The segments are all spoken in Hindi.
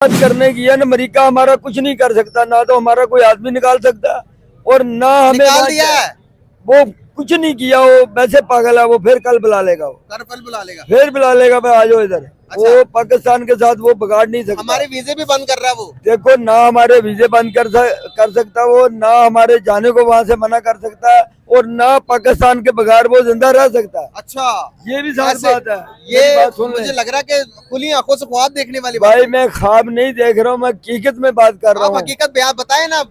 बात करने की है ना, अमेरिका हमारा कुछ नहीं कर सकता, ना तो हमारा कोई आदमी निकाल सकता और ना हमें निकाल दिया है। वो कुछ नहीं किया। वो वैसे पागल है, वो फिर कल बुला लेगा, वो कल बुला लेगा। फिर बुला लेगा, भाई आ जाओ इधर। अच्छा। वो पाकिस्तान के साथ वो बिगाड़ नहीं सकता। हमारे वीजे भी बंद कर रहा है वो। देखो, ना हमारे वीजे बंद कर सकता वो, ना हमारे जाने को वहां से मना कर सकता, और ना पाकिस्तान के बगैर वो जिंदा रह सकता। अच्छा, ये भी सारी ऐसे बात है। ये मेरी बात सुन मुझे ले लग रहा है कि खुली आंखों से ख्वाब देखने वाली बात भाई, है। मैं ख्वाब नहीं देख रहा हूँ, मैं हकीकत में बात कर रहा आप हूँ। हकीकत बयान बताएं ना,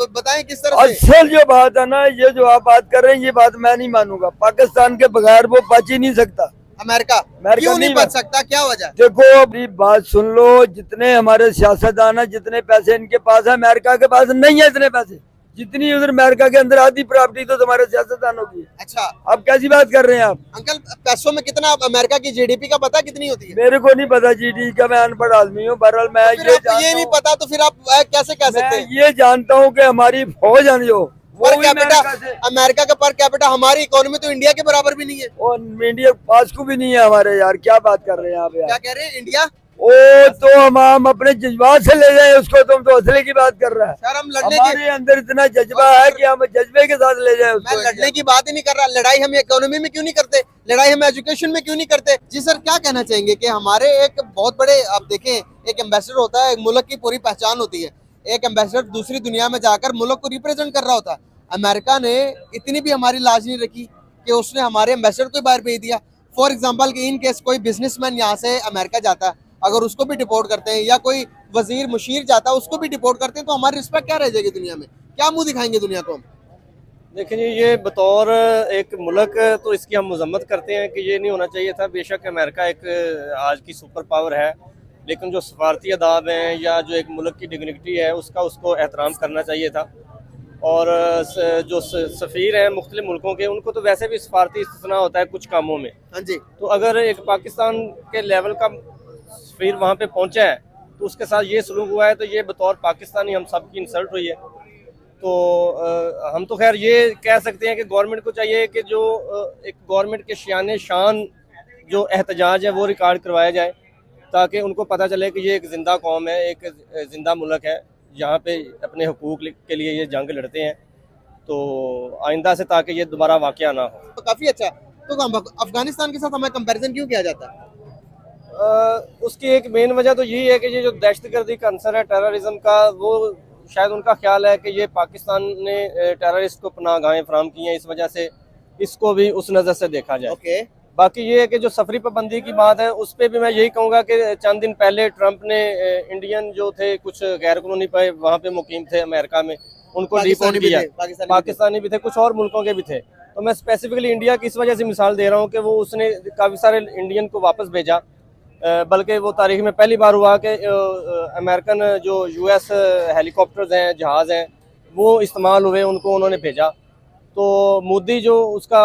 बताएं किस तरह से। असल जो बात है ना, ये जो आप बात कर रहे हैं, ये बात मैं नहीं मानूंगा। पाकिस्तान के बगैर वो बच ही नहीं सकता। अमेरिका अमेरिका क्यों नहीं बच सकता, क्या वजह? देखो, अभी बात सुन लो। जितने हमारे सियासतदान है, जितने पैसे इनके पास है, अमेरिका के पास नहीं है इतने पैसे। जितनी उधर अमेरिका के अंदर आधी प्रॉपर्टी तो तुम्हारे सियासतदानों की है। अच्छा आप कैसी बात कर रहे हैं आप? अंकल, पैसों में कितना अमेरिका की जीडीपी का पता कितनी होती है? मेरे को नहीं पता जीडी का, मैं अनपढ़ आदमी हूँ। बहरहाल मैं तो फिर ये आपको ये नहीं पता तो फिर आप कैसे कह सकते मैं हैं? ये जानता हूँ कि हमारी फौज है जो, वो पर भी कैपिटा अमेरिका से, अमेरिका का पर कैपिटा हमारी इकोनॉमी तो इंडिया के बराबर भी नहीं है। और इंडिया पास को भी नहीं है हमारे। यार क्या बात कर रहे हैं आप क्या यार? कह रहे हैं, इंडिया? ओ, तो हम अपने जज्बात से ले जाए उसको, तुम तो असले की बात कर रहा है। सर हम लड़ने की हमारे अंदर इतना जज्बा है कि हम जज्बे के साथ ले जाए मैं उसको। लड़ने की बात ही नहीं कर रहा। लड़ाई हम इकोनॉमी में क्यों नहीं करते? लड़ाई हम एजुकेशन में क्यों नहीं करते? जी सर, क्या कहना चाहेंगे कि हमारे एक बहुत बड़े, आप देखें, एक एम्बेसडर होता है, एक मुल्क की पूरी पहचान होती है। एक एम्बेसडर दूसरी दुनिया में जाकर मुल्क को रिप्रेजेंट कर रहा होता है। अमेरिका ने इतनी भी हमारी लाज नहीं रखी कि उसने हमारे एम्बेसडर को बाहर भेज दिया। फॉर एग्जाम्पल कि इन केस कोई बिजनेसमैन यहाँ से अमेरिका जाता है, अगर उसको भी डिपोर्ट करते हैं, या कोई वजीर मुशीर जाता है उसको भी डिपोर्ट करते हैं, तो हमारी रिस्पेक्ट क्या रह जाएगी दुनिया में? क्या मुंह दिखाएंगे दुनिया को हम? देखिए, ये बतौर एक मुल्क तो इसकी हम मजम्मत करते हैं कि ये नहीं होना चाहिए था। बेशक अमेरिका एक आज की सुपर पावर है, लेकिन जो सफारती अदाब हैं या जो एक मुल्क की डिग्निटी है उसको एहतराम करना चाहिए था। और जो सफ़ीर हैं मुख्तलिफ मुल्कों के, उनको तो वैसे भी सफारती इस्तिस्ना होता है कुछ कामों में। हाँ जी। तो अगर एक पाकिस्तान के लेवल का सफ़ीर वहाँ पे पहुँचा है तो उसके साथ ये सलूक हुआ है, तो ये बतौर पाकिस्तानी हम सब की इंसल्ट हुई है। तो हम तो खैर ये कह सकते हैं कि गवर्नमेंट को चाहिए कि जो एक गवर्नमेंट के शान शान जो एहतजाज है वो रिकॉर्ड करवाया जाए, ताकि उनको पता चले कि ये एक ज़िंदा कौम है, एक ज़िंदा मुल्क है जहाँ पे अपने हुकूक के लिए ये जंग लड़ते हैं। तो आइंदा से ताकि ये दोबारा वाक़या ना हो। तो काफी अच्छा। तो अफगानिस्तान के साथ हमें कंपैरिजन क्यों किया जाता है? उसकी एक मेन वजह तो यही है कि ये जो दहशतगर्दी का अंसर है टेररिज्म का, वो शायद उनका ख्याल है कि ये पाकिस्तान ने टेररिस्ट को पनाहगाहें फराहम की हैं, इस वजह से इसको भी उस नज़र से देखा जाए। ओके। बाकी ये है कि जो सफरी पाबंदी की बात है उस पर भी मैं यही कहूँगा कि चंद दिन पहले ट्रंप ने इंडियन जो थे कुछ गैर कानूनी पे वहाँ पे मुकीम थे अमेरिका में, उनको डिपोर्ट किया। पाकिस्तानी भी थे, कुछ और मुल्कों के भी थे। तो मैं स्पेसिफिकली इंडिया की इस वजह से मिसाल दे रहा हूँ कि वो उसने काफ़ी सारे इंडियन को वापस भेजा, बल्कि वो तारीख में पहली बार हुआ कि अमेरिकन जो यूएस हेलीकॉप्टर्स हैं, जहाज़ हैं, वो इस्तेमाल हुए, उनको उन्होंने भेजा। तो मोदी जो उसका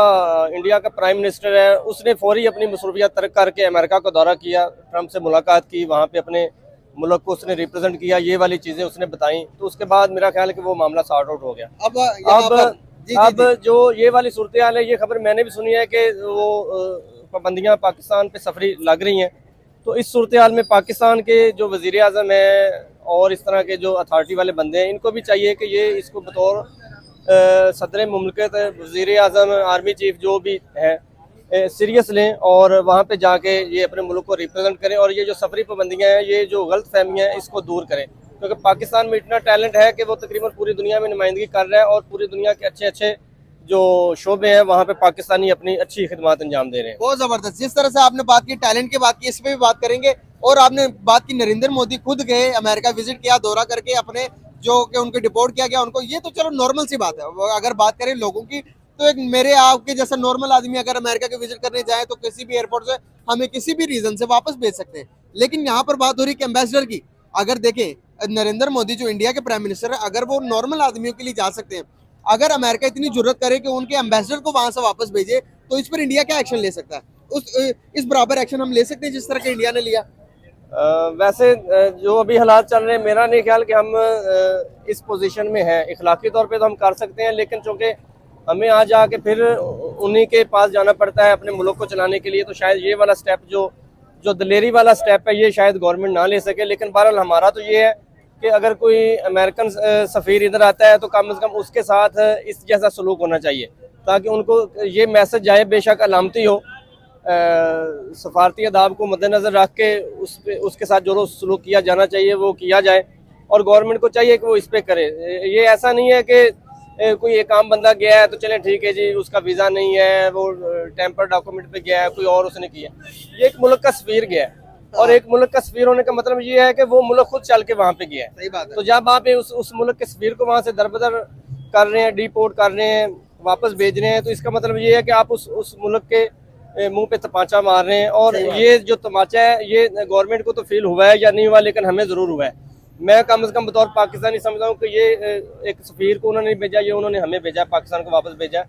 इंडिया का प्राइम मिनिस्टर है, उसने फौरी अपनी मसरूफियत तर्क करके अमेरिका का दौरा किया, ट्रंप से मुलाकात की, वहाँ पे अपने मुल्क को उसने रिप्रेजेंट किया, ये वाली चीज़ें उसने बताई। तो उसके बाद मेरा ख्याल है कि वो मामला सॉर्ट आउट हो गया। अब जो ये वाली सूरत हाल है, ये खबर मैंने भी सुनी है कि वो पाबंदियाँ पाकिस्तान पे सफरी लग रही हैं। तो इस सूरत हाल में पाकिस्तान के जो वज़ीर आज़म है और इस तरह के जो अथॉरिटी वाले बंदे हैं, इनको भी चाहिए कि ये इसको बतौर सदर मुमलकत, वज़ीर आज़म, आर्मी चीफ जो भी है, सीरियस लें और वहाँ पे जाके ये अपने मुल्क को रिप्रेजेंट करें, और ये जो सफरी पाबंदियाँ हैं, ये जो गलत फहमियाँ हैं, इसको दूर करें। क्योंकि पाकिस्तान में इतना टैलेंट है कि वो तकरीबन पूरी दुनिया में नुमाइंदगी कर रहा है, और पूरी दुनिया के अच्छे अच्छे जो शोबे हैं वहाँ पे पाकिस्तानी अपनी अच्छी खिदमत अंजाम दे रहे हैं। बहुत जबरदस्त। जिस तरह से आपने बात की, टैलेंट की बात की, इस पे भी बात करेंगे। और आपने बात की नरेंद्र मोदी खुद गए अमेरिका, विजिट किया, दौरा करके अपने जो कि उनको डिपोर्ट किया गया उनको, ये तो चलो नॉर्मल सी बात है। अगर बात करें लोगों की, तो एक मेरे आपके जैसा नॉर्मल आदमी अगर अमेरिका के विजिट करने जाए तो किसी भी एयरपोर्ट से हमें किसी भी रीजन से वापस भेज सकते हैं। लेकिन यहाँ पर बात हो रही है एम्बेसडर की। अगर देखें, नरेंद्र मोदी जो इंडिया के प्राइम मिनिस्टर है, अगर वो नॉर्मल आदमियों के लिए जा सकते हैं, अगर अमेरिका इतनी जरूरत करे कि उनके एम्बेसडर को वहां से वापस भेजे, तो इस पर इंडिया क्या एक्शन ले सकता है? इस बराबर एक्शन हम ले सकते हैं जिस तरह के इंडिया ने लिया? वैसे जो अभी हालात चल रहे हैं, मेरा नहीं ख्याल कि हम इस पोजीशन में हैं। इखलाकी तौर पे तो हम कर सकते हैं, लेकिन चूँकि हमें आ जाके फिर उन्हीं के पास जाना पड़ता है अपने मुल्क को चलाने के लिए, तो शायद ये वाला स्टेप जो जो दलेरी वाला स्टेप है ये शायद गवर्नमेंट ना ले सके, लेकिन बहरहाल हमारा तो ये है कि अगर कोई अमेरिकन सफ़ीर इधर आता है तो कम से कम उसके साथ इस जैसा सलूक होना चाहिए, ताकि उनको ये मैसेज जाए, बेशक अलामती हो, सफारती अदाब को मद्देनज़र रख के उसके साथ जो सलूक किया जाना चाहिए वो किया जाए, और गवर्नमेंट को चाहिए कि वो इस पर करे। ये ऐसा नहीं है कि कोई एक आम बंदा गया है तो चलें ठीक है जी, उसका वीज़ा नहीं है, वो टेम्पर डॉक्यूमेंट पे गया है, कोई और उसने किया। ये एक मुल्क का सफ़ीर गया है, और एक मुल्क का सफ़ीर होने का मतलब ये है कि वो मुल्क खुद चल के वहाँ पे गया है। सही बात है। तो जब आप उस मुल्क के सफ़ीर को वहाँ से दरबदर कर रहे हैं, डिपोर्ट कर रहे हैं, वापस भेज रहे हैं, तो इसका मतलब ये है कि आप उस मुल्क के मुंह पे तमाचा मार रहे हैं। और ये जो तमाचा है ये गवर्नमेंट को तो फील हुआ है या नहीं हुआ, लेकिन हमें ज़रूर हुआ है। मैं कम से कम बतौर पाकिस्तानी समझता हूँ कि ये एक सफ़ीर को उन्होंने भेजा, ये उन्होंने हमें भेजा, पाकिस्तान को वापस भेजा।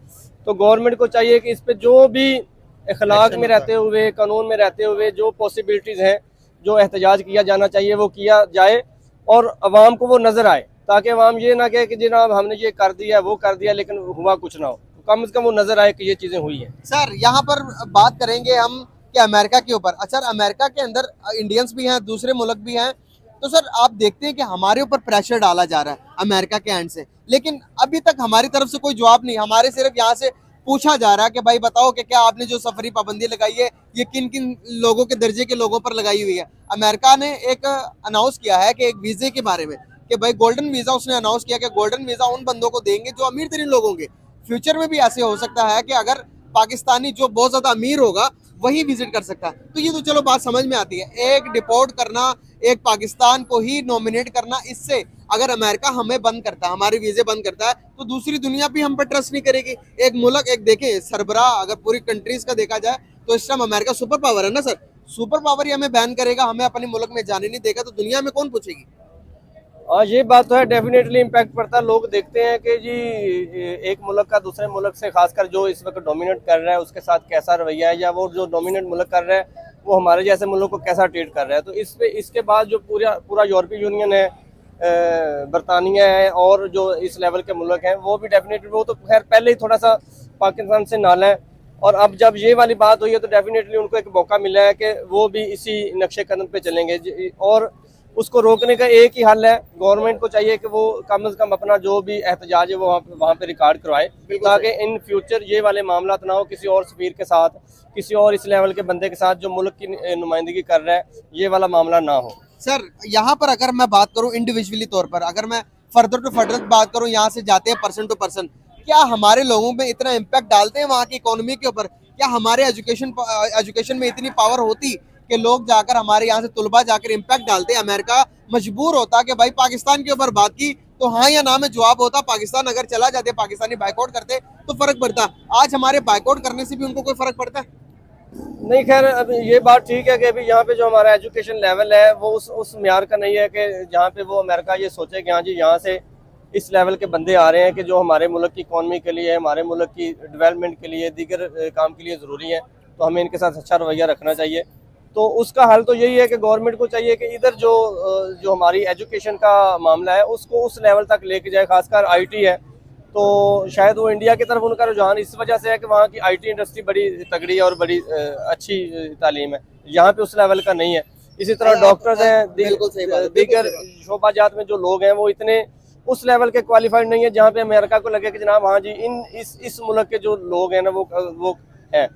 तो गवर्नमेंट को चाहिए कि इस पर जो भी अखलाक में रहते हुए, कानून में रहते हुए जो पॉसिबिलिटीज़ हैं, जो एहतजाज किया जाना चाहिए वो किया जाए, और अवाम को वो नज़र आए, ताकि अवाम ये ना कहे कि जनाब हमने ये कर दिया वो कर दिया लेकिन हुआ कुछ ना हो। कम से कम वो नज़र आए कि ये चीज़ें हुई हैं। सर यहाँ पर बात करेंगे हम कि अमेरिका के ऊपर। अच्छा, अमेरिका के अंदर इंडियंस भी हैं, दूसरे मुल्क भी हैं, तो सर आप देखते हैं कि हमारे ऊपर प्रेशर डाला जा रहा है अमेरिका के एंड से, लेकिन अभी तक हमारी तरफ से कोई जवाब नहीं। हमारे सिर्फ यहाँ से पूछा जा रहा है कि भाई बताओ कि क्या आपने जो सफरी पाबंदी लगाई है ये किन किन लोगों के दर्जे के लोगों पर लगाई हुई है। अमेरिका ने एक अनाउंस किया है कि एक वीजे के बारे में कि भाई गोल्डन वीजा, उसने अनाउंस किया कि गोल्डन वीजा उन बंदों को देंगे जो अमीर तरीन लोग होंगे। फ्यूचर में भी ऐसे हो सकता है कि अगर पाकिस्तानी जो बहुत ज्यादा अमीर होगा वही विजिट कर सकता है। तो ये तो चलो बात समझ में आती है, एक डिपोर्ट करना, एक पाकिस्तान को ही नॉमिनेट करना, इससे अगर अमेरिका हमें बंद करता है, हमारे वीजे बंद करता है, तो दूसरी दुनिया भी हम पर ट्रस्ट नहीं करेगी। एक मुल्क, एक देखें सरबराह, अगर पूरी कंट्रीज का देखा जाए तो इस टाइम अमेरिका सुपर पावर है ना सर, सुपर पावर ही हमें बैन करेगा, हमें अपने मुल्क में जाने नहीं देगा, तो दुनिया में कौन पूछेगी। हाँ, ये बात तो है, डेफिनेटली इम्पैक्ट पड़ता है। लोग देखते हैं कि जी एक मुल्क का दूसरे मुल्क से, खासकर जो इस वक्त डोमिनेट कर रहा है उसके साथ कैसा रवैया है, या वो जो डोमिनेट मुल्क कर रहा है वो हमारे जैसे मुल्क को कैसा ट्रीट कर रहा है। तो इसके बाद जो पूरा यूरोपीय यूनियन है, बरतानिया है, और जो इस लेवल के मुल्क हैं वो भी डेफिनेटली, वो तो खैर पहले ही थोड़ा सा पाकिस्तान से नाला है, और अब जब ये वाली बात हुई है तो डेफिनेटली उनको एक मौका मिला है कि वो भी इसी नक्शे कदम पे चलेंगे। और उसको रोकने का एक ही हल है, गवर्नमेंट को चाहिए कि वो कम से कम अपना जो भी एहतजाज है वो वहाँ पे रिकॉर्ड करवाए, ताकि इन फ्यूचर ये वाले मामला ना हो किसी और सफीर के साथ, किसी और इस लेवल के बंदे के साथ जो मुल्क की नुमाइंदगी कर रहा है, ये वाला मामला ना हो। सर यहाँ पर अगर मैं बात करूँ इंडिविजुअली तौर पर, अगर मैं फर्दर टू फर्दर बात करूँ, यहाँ से जाते हैं पर्सन टू पर्सन, क्या हमारे लोगों में इतना इम्पैक्ट डालते हैं वहाँ की इकोनॉमी के ऊपर? क्या हमारे एजुकेशन में इतनी पावर होती कि लोग जाकर हमारे यहाँ से तुलबा जाकर इम्पैक्ट डालते? अमेरिका मजबूर होता कि भाई पाकिस्तान के ऊपर बात की तो हाँ या ना में जवाब होता, पाकिस्तान अगर चला जाते, पाकिस्तानी बाइकआउट करते तो फर्क पड़ता। आज हमारे बाइकआउट करने से भी उनको कोई फर्क पड़ता है? नहीं, खैर अब ये बात ठीक है कि अभी यहाँ पे जो हमारा एजुकेशन लेवल है वो उस म्यार का नहीं है कि जहाँ पे वो अमेरिका ये सोचे कि हाँ जी यहाँ से इस लेवल के बंदे आ रहे हैं कि जो हमारे मुल्क की इकॉनमी के लिए, हमारे मुल्क की डेवलपमेंट के लिए, दीगर काम के लिए ज़रूरी है, तो हमें इनके साथ अच्छा रवैया रखना चाहिए। तो उसका हल तो यही है कि गवर्नमेंट को चाहिए कि इधर जो हमारी एजुकेशन का मामला है उसको उस लेवल तक लेके जाए। खासकर आईटी है तो शायद वो इंडिया की तरफ उनका रुझान इस वजह से है कि वहाँ की आईटी इंडस्ट्री बड़ी तगड़ी है और बड़ी अच्छी तालीम है, यहाँ पे उस लेवल का नहीं है। इसी तरह डॉक्टर्स हैं, दीगर शोबाजात में जो लोग हैं वो इतने उस लेवल के क्वालिफाइड नहीं है जहाँ पे अमेरिका को लगे कि जनाब हाँ जी इस मुल्क के जो लोग हैं ना वो हैं,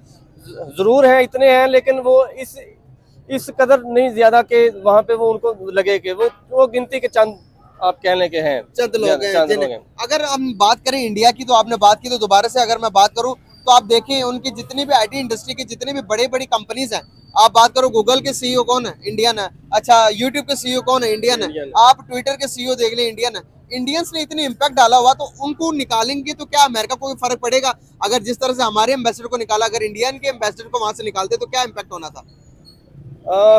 ज़रूर हैं, इतने हैं, लेकिन वो इस कदर नहीं ज्यादा के वहाँ पे वो उनको लगे कि वो गिनती के चंद आप कहने के हैं, चंद लोग हैं। अगर हम बात करें इंडिया की, तो आपने बात की तो दोबारा से अगर मैं बात करूं तो आप देखें उनकी जितनी भी आईटी इंडस्ट्री की जितनी भी बड़ी कंपनीज हैं, आप बात करो गूगल के सीईओ कौन है? इंडियन है। अच्छा, यूट्यूब के सीईओ कौन है? इंडियन है। आप ट्विटर के सीईओ देख लें, इंडियन है। इंडियंस ने इतनी इम्पैक्ट डाला हुआ, तो उनको निकालेंगे तो क्या अमेरिका को फर्क पड़ेगा? अगर जिस तरह से हमारे एम्बेसडर को निकाला, अगर इंडियन के एम्बेसडर को वहां से निकालते तो क्या इम्पैक्ट होना था?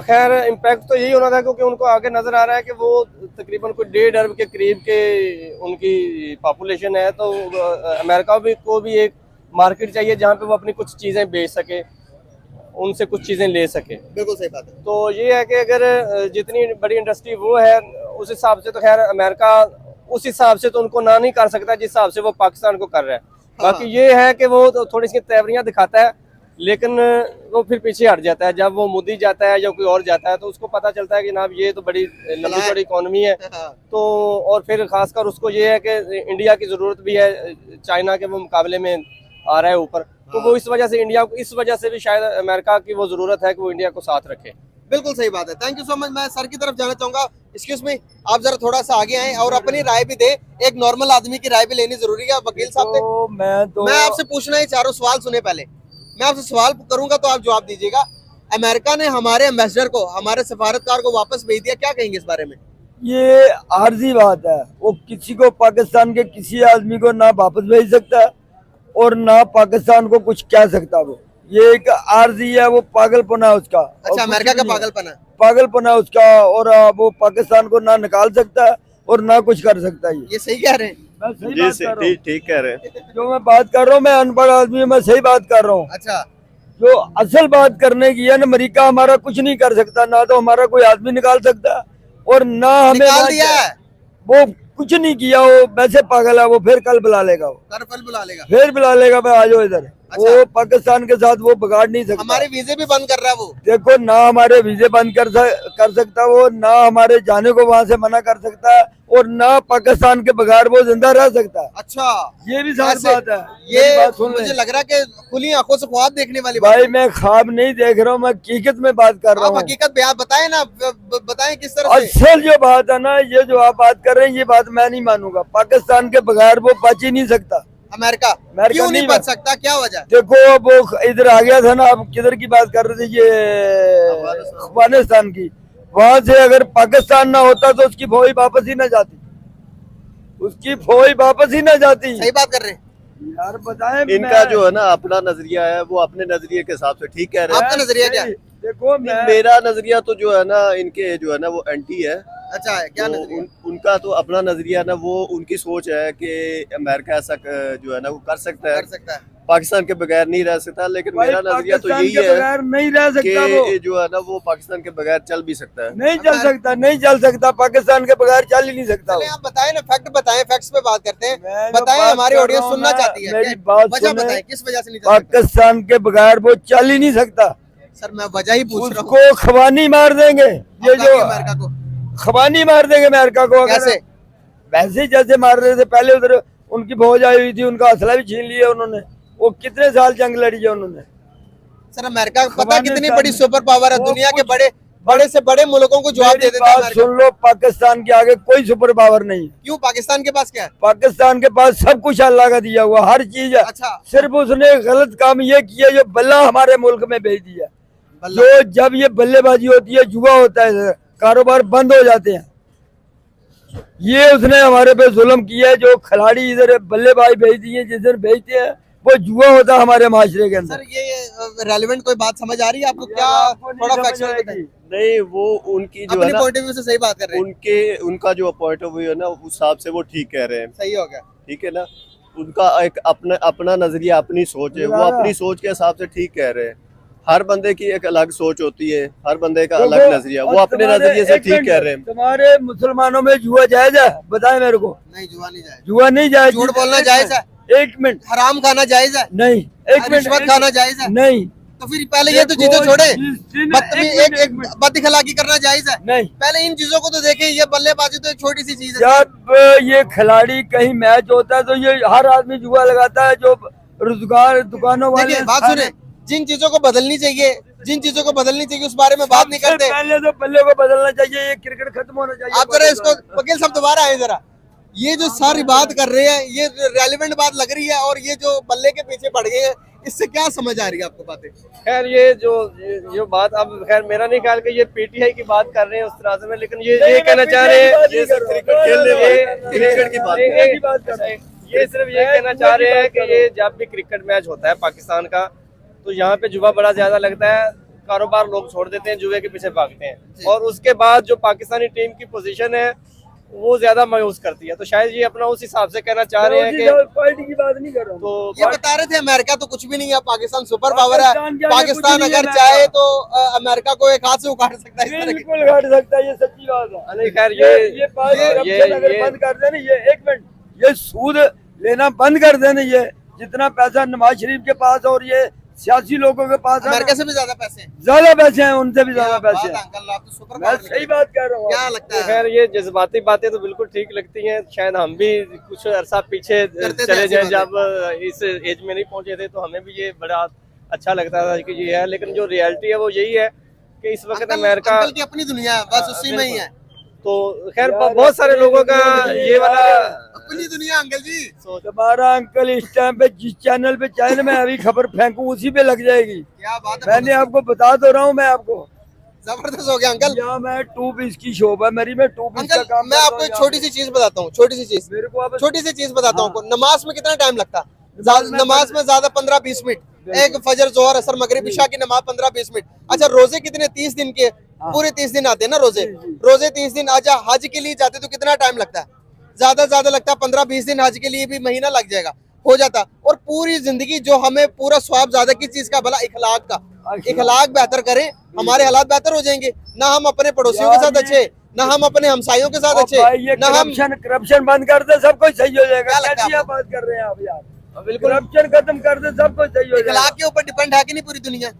खैर इम्पैक्ट तो यही होना था, क्योंकि उनको आगे नजर आ रहा है कि वो तकरीबन कोई 1.5 अरब के करीब के उनकी पॉपुलेशन है, तो अमेरिका को भी एक मार्केट चाहिए जहाँ पे वो अपनी कुछ चीज़ें बेच सके, उनसे कुछ चीज़ें ले सके। बिल्कुल सही बात है। तो ये है कि अगर जितनी बड़ी इंडस्ट्री वो है उस हिसाब से, तो खैर अमेरिका उस हिसाब से तो उनको ना नहीं कर सकता जिस हिसाब से वो पाकिस्तान को कर रहा है। बाकी ये है कि वो थोड़ी सी तेवरियाँ दिखाता है लेकिन वो फिर पीछे हट जाता है। जब वो मोदी जाता है या कोई और जाता है तो उसको पता चलता है कि जनाब ये तो बड़ी लंबी चौड़ी इकोनॉमी है। तो और फिर खासकर उसको ये है कि इंडिया की ज़रूरत भी है, चाइना के वो मुकाबले में आ रहा है ऊपर, तो वो इस वजह से इंडिया को, इस वजह से भी शायद अमेरिका की वो ज़रूरत है कि वो इंडिया को साथ रखे। बिल्कुल सही बात है। Thank you so much. मैं सर की तरफ जाना चाहूंगा। एक्सक्यूज मी, आप जरा थोड़ा सा आगे आए और अपनी राय भी दे। एक नॉर्मल आदमी की राय भी लेनी जरूरी है। वकील साहब से मैं आपसे पूछना है, चारों सवाल सुने। पहले मैं आपसे सवाल करूंगा तो आप जवाब दीजिएगा। अमेरिका ने हमारे एम्बेसडर को, हमारे सफारतकार को वापस भेज दिया, क्या कहेंगे इस बारे में? ये आर्जी बात है। वो किसी को, पाकिस्तान के किसी आदमी को ना वापस भेज सकता और ना पाकिस्तान को कुछ कह सकता। वो ये एक आर्जी है, वो पागलपना उसका। अच्छा, अमेरिका का पागलपना, पागलपना उसका। और वो पाकिस्तान को ना निकाल सकता है और ना कुछ कर सकता है। ये सही कह रहे हैं? मैं सही बात कर रहा हूँ। ठीक कह रहे हैं। जो मैं बात कर रहा हूँ, मैं अनपढ़ आदमी हूँ, मैं सही बात कर रहा हूँ। अच्छा, जो असल बात करने की है ना, अमेरिका हमारा कुछ नहीं कर सकता, ना तो हमारा कोई आदमी निकाल सकता और ना हमें निकाल दिया है। वो कुछ नहीं किया। वो वैसे पागल है। वो फिर कल बुला लेगा, वो कल बुला लेगा, फिर बुला लेगा। मैं आ जाओ इधर। अच्छा। वो पाकिस्तान के साथ वो बिगाड़ नहीं सकता। हमारे वीजे भी बंद कर रहा है वो। देखो, ना हमारे वीजे बंद कर सकता वो, ना हमारे जाने को वहां से मना कर सकता है और ना पाकिस्तान के बगैर वो जिंदा रह सकता है। अच्छा, ये भी सारी ऐसे- बात है। ये बात सुन मुझे ले। लग रहा है कि खुली आंखों से ख्वाब देखने वाली बात भाई है। मैं ख्वाब नहीं देख रहा हूँ, मैं हकीकत में बात कर रहा आप हूँ। हकीकत बयान बताएं ना, बताएं किस तरह से। असल जो बात है ना, ये जो आप बात कर रहे हैं, ये बात मैं नहीं मानूंगा। पाकिस्तान के बगैर वो बच ही नहीं सकता। अमेरिका अमेरिका क्यों नहीं नहीं बच सकता, क्या वजह? देखो, अब वो इधर आ गया था ना। अब किधर की बात कर रहे थे? ये अफगानिस्तान की। वहां से अगर पाकिस्तान ना होता तो उसकी फौज वापस ही ना जाती। उसकी फौज वापस ही ना जाती। सही बात कर रहे हैं। यार बताएं। इनका जो है ना अपना नजरिया है, वो अपने नजरिए के हिसाब से ठीक कह रहे हैं। आपका नजरिया क्या है? देखो, मेरा नजरिया तो जो है ना, इनके जो है ना वो एंटी है। अच्छा है, क्या तो नजरिया? उनका तो अपना नजरिया ना, वो उनकी सोच है कि अमेरिका ऐसा जो है ना वो कर सकता है, कर सकता है। पाकिस्तान के बगैर नहीं रह सकता। लेकिन मेरा नजरिया तो पाकिस्तान यही के है बगैर नहीं रह सकता। वो कि जो है ना वो पाकिस्तान के बगैर चल भी सकता है। नहीं चल सकता, नहीं चल सकता। पाकिस्तान के बगैर चल ही नहीं सकता। चले आप बताएं ना, फैक्ट बताएं, फैक्ट्स पे बात करते मैं हैं। जो बताएं, बात हमारी कर ऑडियंस रहा हूं सुनना ना, चाहती है। मेरी क्या- बात वजह सुने। बताएं, किस वजह से नहीं चल सकता? पाकिस्तान के बगैर वो चल ही नहीं सकता। सर मैं वजह ही पूछ रहा हूँ। उसको खवानी मार देंगे। ये जो अमेरिका को खवानी मार देंगे अमेरिका को। अगर कैसे? वैसे ही जैसे मार रहे थे पहले। उधर उनकी फौज आई हुई थी, उनका असला भी छीन लिया उन्होंने। वो कितने साल जंग लड़ी है उन्होंने। सर अमेरिका पता अफगानिस्तान कितनी बड़ी सुपर पावर है, वो दुनिया के कुछ- बड़े से बड़े मुल्कों को जवाब दे मेरी देता है बात अमेरिका। सुन लो, पाकिस्तान के आगे कोई सुपर पावर नहीं है। क्यों? पाकिस्तान के पास क्या है? पाकिस्तान के पास सब कुछ अल्लाह का दिया हुआ, हर चीज है। अच्छा, सिर्फ उसने गलत काम ये किया जो बल्ला हमारे मुल्क में भेज दिया। बल्ला। जो जब ये बल्लेबाजी होती है, जुआ होता है, कारोबार बंद हो जाते हैं। ये उसने हमारे पे जुल्म किया है। जो खिलाड़ी इधर बल्लेबाज भेज दिए, जिस दिन भेजते हैं, वो जुआ होता है हमारे माशरे के अंदर। सर ये रेलेवेंट कोई बात समझ आ रही है आपको? क्या आपको नहीं थोड़ा समझ फैक्चुअल आएगी। बताएं। नहीं, वो उनकी जो है अपने ना, पॉइंट ऑफ व्यू से सही बात कर रहे हैं। उनका जो पॉइंट ऑफ व्यू है ना, उस हिसाब से वो ठीक कह रहे हैं। सही हो गया। ठीक है ना, उनका एक अपना नजरिया, अपनी सोच है, वो अपनी सोच के हिसाब से ठीक कह रहे हैं। हर बंदे की एक अलग सोच होती है, हर बंदे का अलग नजरिया, वो अपने नजरिए से ठीक कह रहे हैं। तुम्हारे मुसलमानों में जुआ जायज है? बताए मेरे को। नहीं, जुआ नहीं जायज। जुआ नहीं जायज। झूठ बोलना जायज है? एक मिनट। हराम खाना जायज है? नहीं, एक मिनट। रिश्वत खाना जायज है? नहीं। तो फिर पहले ये तो देखो, चीजें छोड़े। जिस दिन- बदतमीज एक एक मिनट। बदखलाकी करना जायज है? नहीं। पहले इन चीजों को तो देखें। ये बल्लेबाजी तो एक छोटी सी चीज है। जब ये खिलाड़ी कहीं मैच होता है तो ये हर आदमी जुआ लगाता है। जो रोजगार दुकानों वाले देखिए, बात सुने, जिन चीजों को बदलनी चाहिए, जिन चीजों को बदलनी चाहिए उस बारे में बात नहीं सबसे करते। पहले तो बल्ले को बदलना चाहिए। ये क्रिकेट खत्म होना चाहिए। आप जरा इसको, वकील साहब दोबारा आए जरा। ये जो सारी बात कर रहे हैं, ये रेलिवेंट बात लग रही है, और ये जो बल्ले के पीछे पड़ गए हैं, इससे क्या समझ आ रही है आपको बातें? खैर ये जो बात, अब खैर मेरा नहीं ख्याल कि ये पीटीआई की बात कर रहे हैं उस तरह से में, लेकिन ये कहना चाह रहे हैं, ये सिर्फ क्रिकेट खेलने वाले क्रिकेट की बात है। ये सिर्फ ये कहना चाह रहे हैं कि ये जब भी क्रिकेट मैच होता है पाकिस्तान का, तो यहाँ पे जुआ बड़ा ज्यादा लगता है। कारोबार लोग छोड़ देते हैं, जुए के पीछे भागते हैं, और उसके बाद जो पाकिस्तानी टीम की पोजीशन है वो ज्यादा मायूस करती है। तो शायद ये अपना उस हिसाब से कहना चाह रहे हैं कि पार्टी की बात नहीं कर रहा हूँ। तो ये बता रहे थे अमेरिका तो कुछ भी नहीं है, पाकिस्तान सुपर पावर है। पाकिस्तान के आगे पाकिस्तान कुछ नहीं है अगर अमेरिका। चाहे तो अमेरिका को एक हाथ से उखाड़ सकता है। इस तरह की बिल्कुल घट सकता है, ये सच्ची बात है। नहीं, खैर ये बात अगर बंद कर देना, ये एक मिनट, ये सूद लेना बंद कर देना। ये जितना पैसा नवाज शरीफ के पास और ये सियासी लोगों के पास है अमेरिका ना, से भी ज्यादा पैसे हैं। ज्यादा पैसे हैं, उनसे भी ज्यादा क्या पैसे बात हैं। अंकल, आप तो सुपर मैं पावर सही निकले। बात कह रहा हूँ। क्या लगता है? खैर ये जज्बाती बातें तो बिल्कुल ठीक लगती हैं, शायद हम भी कुछ अरसा पीछे करते थे चले ऐसी जाएं, बातें। जब इस एज में नहीं पहुंचे थे तो हमें भी ये बड़ा अच्छा लगता था कि ये है, लेकिन जो रियलिटी है वो यही है कि इस वक्त अमेरिका अंकल की अपनी दुनिया है, बस उसी में ही है। तो खैर बहुत सारे लोगों का ये वाला अपनी दुनिया अंकल जी। तुम्हारा अंकल इस टाइम पे जिस चैनल पे चाहे मैं अभी खबर फेंकूं उसी पे लग जाएगी। क्या बात है, मैंने आपको बता तो रहा हूँ, मैं आपको जबरदस्त हो गया अंकल। यहाँ मैं 2 पीस की शॉप है मेरी, मैं 2 पीस का अंकल काम मैं करता आपको हूँ एक यहाँ छोटी पे। सी चीज बताता हूँ, छोटी सी चीज, मेरे को आप छोटी सी चीज बताता हूँ हाँ। आपको। नमाज में कितना टाइम लगता? नमाज में नमाज में ज्यादा 15-20 मिनट, एक फजर जोहर असर मगरिब इशा की नमाज 15-20 मिनट। अच्छा रोजे कितने? 30 दिन के, पूरे 30 दिन आते हैं ना रोजे। रोजे 30 दिन। अच्छा हज के लिए जाते तो कितना टाइम लगता है? ज्यादा लगता है 15-20 दिन, हज के लिए भी महीना लग जाएगा, हो जाता। और पूरी जिंदगी जो हमें पूरा स्वाब ज्यादा किस चीज का? भला इखलाक का। इखलाक बेहतर करें, हमारे हालात बेहतर हो जाएंगे। ना हम अपने पड़ोसियों के साथ अच्छे, ना हम अपने हमसायों के साथ अच्छे, भाई ये ना हम करप्शन बंद कर दे सब कुछ सही हो जाएगा। क्या लगता है कैसी आप आपको? बात कर रहे हैं आप यार? बिल्कुल करप्शन खत्म कर दे सब कुछ सही हो जाएगा। इखलाक के ऊपर डिपेंड है कि नहीं पूरी दुनिया?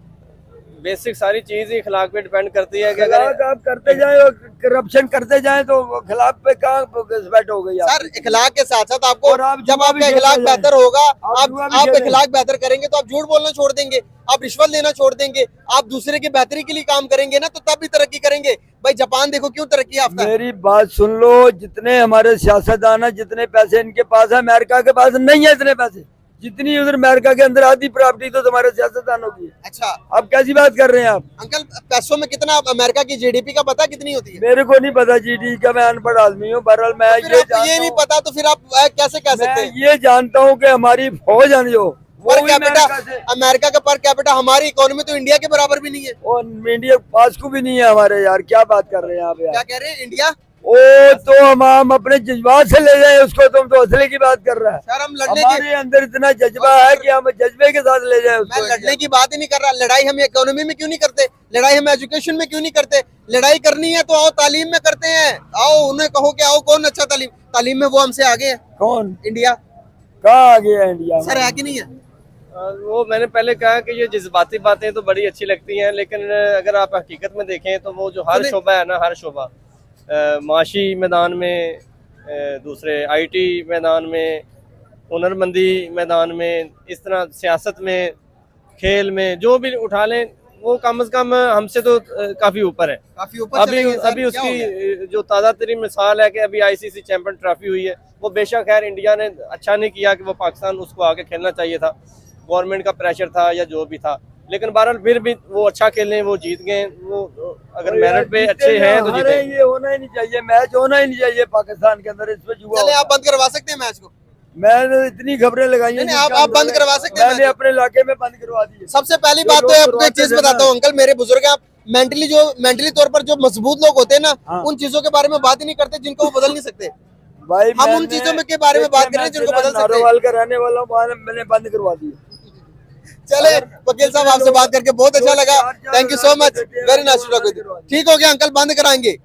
बेसिक सारी चीज ही अखलाक पे डिपेंड करती है कि खिलाफ अगर आप करते जाए और करप्शन करते जाए तो खिलाफ पे कहाँ बैठ हो गई आप? सर इखलाक के साथ साथ आपको, और आप जब जुआ भी आपका खेलते इखलाक जाएं। बेहतर होगा, आप जुआ भी आप खेलें। इखलाक बेहतर करेंगे तो आप झूठ बोलना छोड़ देंगे, आप रिश्वत लेना छोड़ देंगे, आप दूसरे की बेहतरी के लिए काम करेंगे ना, तो तब भी तरक्की करेंगे। भाई जापान देखो क्यों तरक्की याफ्ता है। मेरी बात सुन लो, जितने हमारे सियासतदान है, जितने पैसे इनके पास है, अमेरिका के पास नहीं है इतने पैसे। जितनी उधर अमेरिका के अंदर आधी प्रॉपर्टी तो तुम्हारे सियासतदानों की है। अच्छा अब कैसी बात कर रहे हैं आप? अंकल पैसों में कितना अमेरिका की जीडीपी का पता कितनी होती है? मेरे को नहीं पता जीडी का, मैं अनपढ़ आदमी हूँ। बहरहाल मैं फिर ये आपको ये नहीं पता तो फिर आप कैसे कह सकते मैं हैं? ये जानता हूँ कि हमारी फौज है जो वो पर भी कैपिटा, अमेरिका से, अमेरिका का पर कैपिटा हमारी इकोनॉमी तो इंडिया के बराबर भी नहीं है। और इंडिया पास को भी नहीं है हमारे। यार क्या बात कर रहे हैं आप क्या यार? कह रहे हैं? इंडिया ओ तो हम अपने जज्बात से ले जाए उसको, तुम तो असले की बात कर रहा है। सर हम लड़ने की, हमारे अंदर इतना जज्बा है कि हम जज्बे के साथ ले जाए मैं उसको। लड़ने की बात ही नहीं कर रहा। लड़ाई हम इकोनॉमी में क्यों नहीं करते? लड़ाई हम एजुकेशन में क्यों नहीं करते? लड़ाई करनी है तो आओ तालीम में करते हैं। आओ उन्हें कहो कि आओ कौन अच्छा तालीम में वो हमसे आगे है। कौन इंडिया कहाँ आ गया इंडिया? सर है कि नहीं है? वो मैंने पहले कहा कि ये जज्बाती बातें तो बड़ी अच्छी लगती हैं, लेकिन अगर आप हकीकत में देखें तो वो जो हर शोबा है ना, हर शोबा माशी मैदान में, दूसरे आईटी मैदान में, हुनरमंदी मैदान में, इस तरह सियासत में, खेल में, जो भी उठा लें वो कम से कम हमसे तो काफ़ी ऊपर है। काफी ऊपर अभी चले गए सर, अभी क्या हो गया? उसकी जो ताज़ा तरीन मिसाल है कि अभी आईसीसी चैंपियन ट्रॉफी हुई है, वो बेशक खैर इंडिया ने अच्छा नहीं किया कि वो पाकिस्तान उसको आगे खेलना चाहिए था, गवर्नमेंट का प्रेशर था या जो भी था, लेकिन बहरहाल फिर भी वो अच्छा खेले, वो जीत गए। वो अगर मेरिट पे अच्छे हैं तो जीते। ये होना ही नहीं चाहिए, मैच होना ही नहीं चाहिए पाकिस्तान के अंदर। इस पे जुआ चले होता आप बंद करवा सकते हैं मैच को? है। मैंने इतनी खबरें लगाई हैं नहीं, जिसका आप बंद करवा सकते हैं मैंने मैच। अपने इलाके में बंद करवा दी है। सबसे पहली जो बात तो लोग आपको एक चीज करवाते थे बताता हूँ अंकल, मेरे बुजुर्ग हैं, आप मेंटली तौर पर जो मजबूत लोग होते हैं ना, हाँ। उन चीजों के बारे में बात ही नहीं करते जिनको वो बदल नहीं सकते। भाई हम उन चीजों में के बारे में बात कर रहे हैं जिनको बदल सकते हैं। नारोवाल का रहने वाला हूँ, मैंने बंद करवा दी। चले वकील साहब आपसे बात करके बहुत अच्छा लगा। Thank you so much, very nice to talk with you. ठीक हो गया अंकल, बंद कराएंगे।